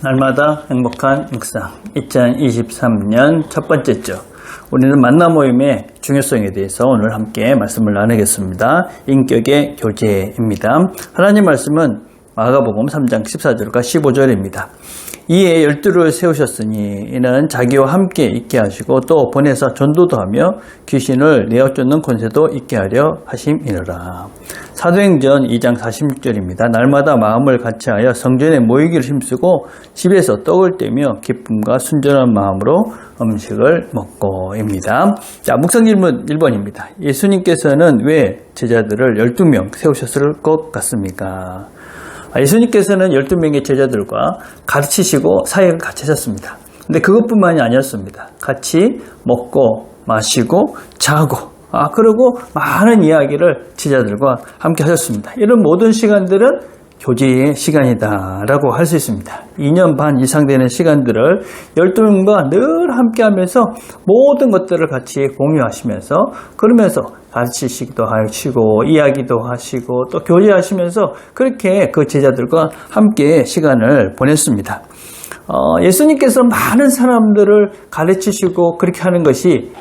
날마다 행복한 묵상 2023년 첫 번째 주 우리는 만나 모임의 중요성에 대해서 오늘 함께 말씀을 나누겠습니다. 인격의 교제입니다. 하나님 말씀은 마가복음 3장 14절과 15절입니다. 이에 12를 세우셨으니 이는 자기와 함께 있게 하시고 또 보내사 전도도 하며 귀신을 내어쫓는 권세도 있게 하려 하심이니라. 사도행전 2장 46절입니다. 날마다 마음을 같이하여 성전에 모이기를 힘쓰고 집에서 떡을 떼며 기쁨과 순전한 마음으로 음식을 먹고입니다. 자, 묵상 질문 1번입니다. 예수님께서는 왜 제자들을 12명 세우셨을 것 같습니까? 예수님께서는 12명의 제자들과 가르치시고 사역을 같이 하셨습니다. 근데 그것뿐만이 아니었습니다. 같이 먹고 마시고 자고 그리고 많은 이야기를 제자들과 함께 하셨습니다. 이런 모든 시간들은 교제의 시간이다 라고 할 수 있습니다. 2년 반 이상 되는 시간들을 12명과 늘 함께 하면서 모든 것들을 같이 공유하시면서 그러면서 가르치시기도 하시고 이야기도 하시고 또 교제하시면서 그렇게 그 제자들과 함께 시간을 보냈습니다. 예수님께서 많은 사람들을 가르치시고 그렇게 하는 것이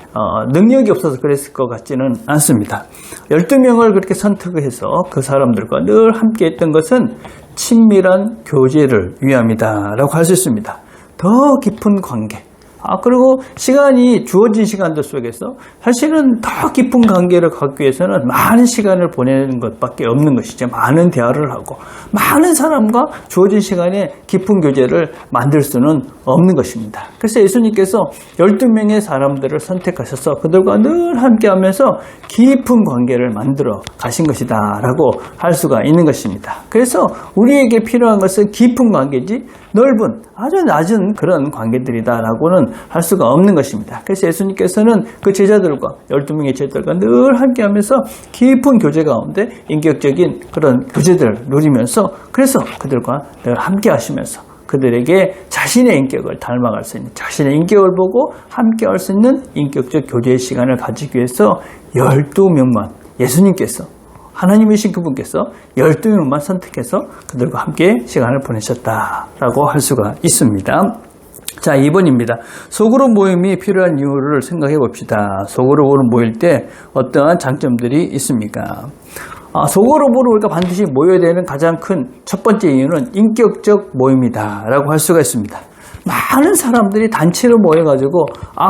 능력이 없어서 그랬을 것 같지는 않습니다. 12명을 그렇게 선택해서 그 사람들과 늘 함께 했던 것은 친밀한 교제를 위함이다 라고 할 수 있습니다. 더 깊은 관계 그리고 시간이 주어진 시간들 속에서 사실은 더 깊은 관계를 갖기 위해서는 많은 시간을 보내는 것밖에 없는 것이죠. 많은 대화를 하고 많은 사람과 주어진 시간에 깊은 교제를 만들 수는 없는 것입니다. 그래서 예수님께서 12명의 사람들을 선택하셔서 그들과 늘 함께하면서 깊은 관계를 만들어 가신 것이다 라고 할 수가 있는 것입니다. 그래서 우리에게 필요한 것은 깊은 관계지 넓은 아주 낮은 그런 관계들이다 라고는 할 수가 없는 것입니다. 그래서 예수님께서는 그 제자들과 12명의 제자들과 늘 함께하면서 깊은 교제 가운데 인격적인 그런 교제들을 누리면서 그래서 그들과 늘 함께하시면서 그들에게 자신의 인격을 닮아갈 수 있는 자신의 인격을 보고 함께할 수 있는 인격적 교제의 시간을 가지기 위해서 12명만 예수님께서 하나님이신 그분께서 12명만 선택해서 그들과 함께 시간을 보내셨다라고 할 수가 있습니다. 자, 2번입니다. 소그룹 모임이 필요한 이유를 생각해 봅시다. 소그룹으로 모일 때 어떠한 장점들이 있습니까? 소그룹으로 우리가 반드시 모여야 되는 가장 큰 첫 번째 이유는 인격적 모임이다 라고 할 수가 있습니다. 많은 사람들이 단체로 모여가지고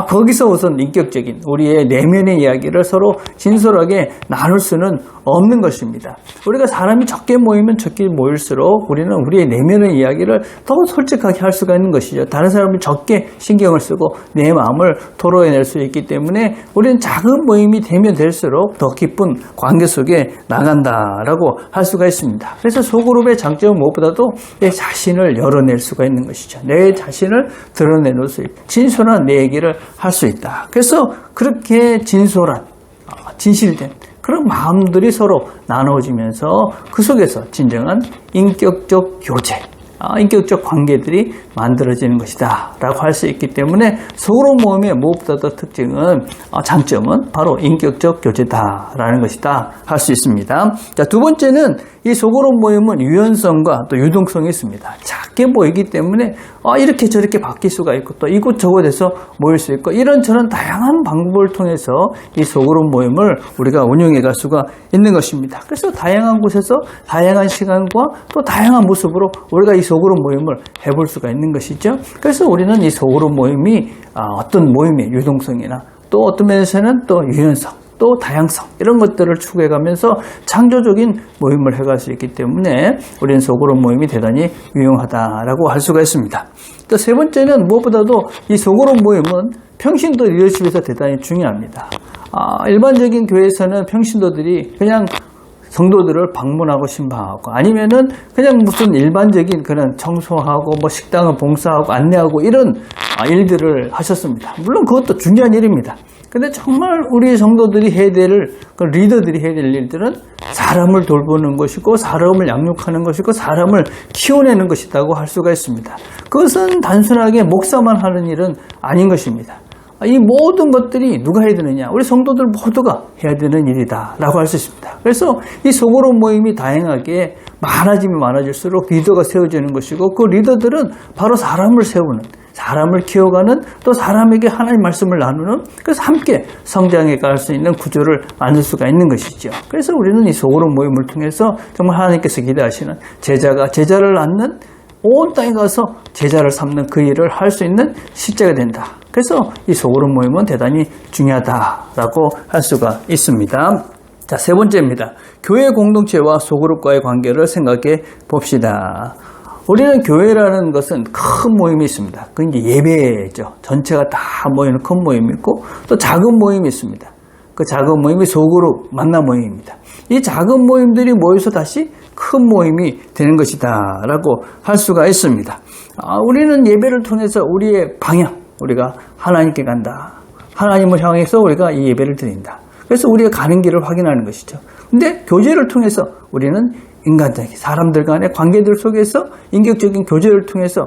거기서 우선 인격적인 우리의 내면의 이야기를 서로 진솔하게 나눌 수는 없는 것입니다. 우리가 사람이 적게 모이면 적게 모일수록 우리는 우리의 내면의 이야기를 더 솔직하게 할 수가 있는 것이죠. 다른 사람이 적게 신경을 쓰고 내 마음을 토로해낼 수 있기 때문에 우리는 작은 모임이 되면 될수록 더 깊은 관계 속에 나간다라고 할 수가 있습니다. 그래서 소그룹의 장점은 무엇보다도 내 자신을 열어낼 수가 있는 것이죠. 내 자신을 드러내놓을 수 있고 진솔한 내 얘기를 할 수 있다. 그래서 그렇게 진솔한 진실된 그런 마음들이 서로 나눠지면서 그 속에서 진정한 인격적 교제 인격적 관계들이 만들어지는 것이다 라고 할 수 있기 때문에 소그룹 모임의 무엇보다도 특징은 장점은 바로 인격적 교제다 라는 것이다 할 수 있습니다. 자, 두 번째는 이 소그룹 모임은 유연성과 또 유동성이 있습니다. 작게 모이기 때문에 이렇게 저렇게 바뀔 수가 있고 또 이곳저곳에서 모일 수 있고 이런저런 다양한 방법을 통해서 이 소그룹 모임을 우리가 운영해 갈 수가 있는 것입니다. 그래서 다양한 곳에서 다양한 시간과 또 다양한 모습으로 우리가 이 소그룹 모임을 해볼 수가 있는 것이죠. 그래서 우리는 이 소그룹 모임이 어떤 모임의 유동성이나 또 어떤 면에서는 또 유연성 또 다양성 이런 것들을 추구해가면서 창조적인 모임을 해갈 수 있기 때문에 우리는 소그룹 모임이 대단히 유용하다라고 할 수가 있습니다. 또 세 번째는 무엇보다도 이 소그룹 모임은 평신도 리더십에서 대단히 중요합니다. 일반적인 교회에서는 평신도들이 그냥 성도들을 방문하고 신방하고 아니면은 그냥 무슨 일반적인 그런 청소하고 뭐 식당을 봉사하고 안내하고 이런 일들을 하셨습니다. 물론 그것도 중요한 일입니다. 근데 정말 우리 성도들이 해야 될, 그 리더들이 해야 될 일들은 사람을 돌보는 것이고 사람을 양육하는 것이고 사람을 키워내는 것이라고 할 수가 있습니다. 그것은 단순하게 목사만 하는 일은 아닌 것입니다. 이 모든 것들이 누가 해야 되느냐? 우리 성도들 모두가 해야 되는 일이다 라고 할 수 있습니다. 그래서 이 소그룹 모임이 다양하게 많아지면 많아질수록 리더가 세워지는 것이고, 그 리더들은 바로 사람을 세우는, 사람을 키워가는, 또 사람에게 하나님의 말씀을 나누는, 그래서 함께 성장해 갈 수 있는 구조를 만들 수가 있는 것이죠. 그래서 우리는 이 소그룹 모임을 통해서 정말 하나님께서 기대하시는 제자가 제자를 낳는, 온 땅에 가서 제자를 삼는 그 일을 할 수 있는 실제가 된다. 그래서 이 소그룹 모임은 대단히 중요하다라고 할 수가 있습니다. 자, 세 번째입니다. 교회 공동체와 소그룹과의 관계를 생각해 봅시다. 우리는 교회라는 것은 큰 모임이 있습니다. 그건 이제 예배죠. 전체가 다 모이는 큰 모임이 있고, 또 작은 모임이 있습니다. 그 작은 모임이 소그룹 만남 모임입니다. 이 작은 모임들이 모여서 다시 큰 모임이 되는 것이다 라고 할 수가 있습니다. 우리는 예배를 통해서 우리의 방향, 우리가 하나님께 간다, 하나님을 향해서 우리가 이 예배를 드린다. 그래서 우리가 가는 길을 확인하는 것이죠. 근데 교제를 통해서 우리는 인간적인 사람들 간의 관계들 속에서 인격적인 교제를 통해서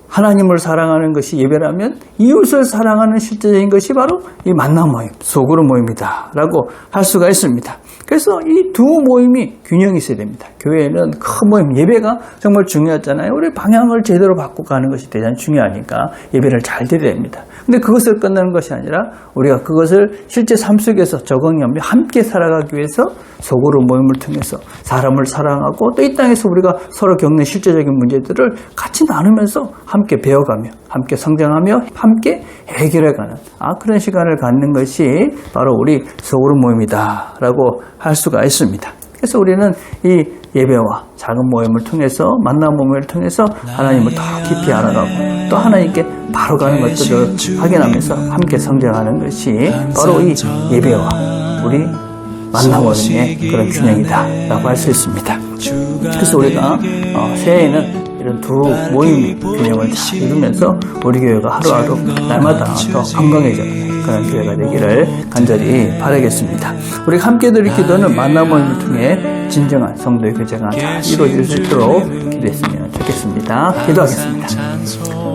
하나님을 사랑하는 것이 예배라면 이웃을 사랑하는 실제적인 것이 바로 이 만남 모임, 소그룹 모임이다 라고 할 수가 있습니다. 그래서 이 두 모임이 균형이 있어야 됩니다. 교회에는 큰 모임, 예배가 정말 중요하잖아요. 우리 방향을 제대로 바꾸고 가는 것이 대단히 중요하니까 예배를 잘 드려야 됩니다. 근데 그것을 끝나는 것이 아니라 우리가 그것을 실제 삶 속에서 적응하며 함께 살아가기 위해서 소그룹 모임을 통해서 사람을 사랑하고, 또 이 땅에서 우리가 서로 겪는 실제적인 문제들을 같이 나누면서 함께 배워가며 함께 성장하며 함께 해결해가는 그런 시간을 갖는 것이 바로 우리 소그룹 모임이다 라고 할 수가 있습니다. 그래서 우리는 이 예배와 작은 모임을 통해서, 만남 모임을 통해서 하나님을 더 깊이 알아가고, 또 하나님께 바로 가는 것들을 확인하면서 함께 성장하는 것이 바로 이 예배와 우리 만남 모임의 그런 균형이다 라고 할 수 있습니다. 그래서 우리가 새해에는 이런 두 모임의 균형을 잘 이루면서 우리 교회가 하루하루 날마다 더 건강해져가는 그런 교회가 되기를 간절히 바라겠습니다. 우리가 함께 드릴 기도는 만남 모임을 통해 진정한 성도의 교제가 잘 이루어질 수 있도록 기도했으면 좋겠습니다. 기도하겠습니다.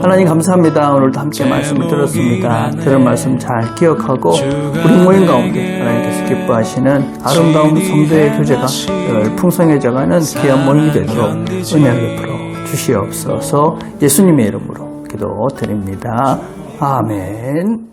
하나님 감사합니다. 오늘도 함께 말씀을 들었습니다. 들은 말씀 잘 기억하고 우리 모임 가운데 하나님께서 기뻐하시는 아름다운 성도의 교제가 늘 풍성해져가는 귀한 모임이 되도록 은혜를 베풀어 주시옵소서. 예수님의 이름으로 기도드립니다. 아멘.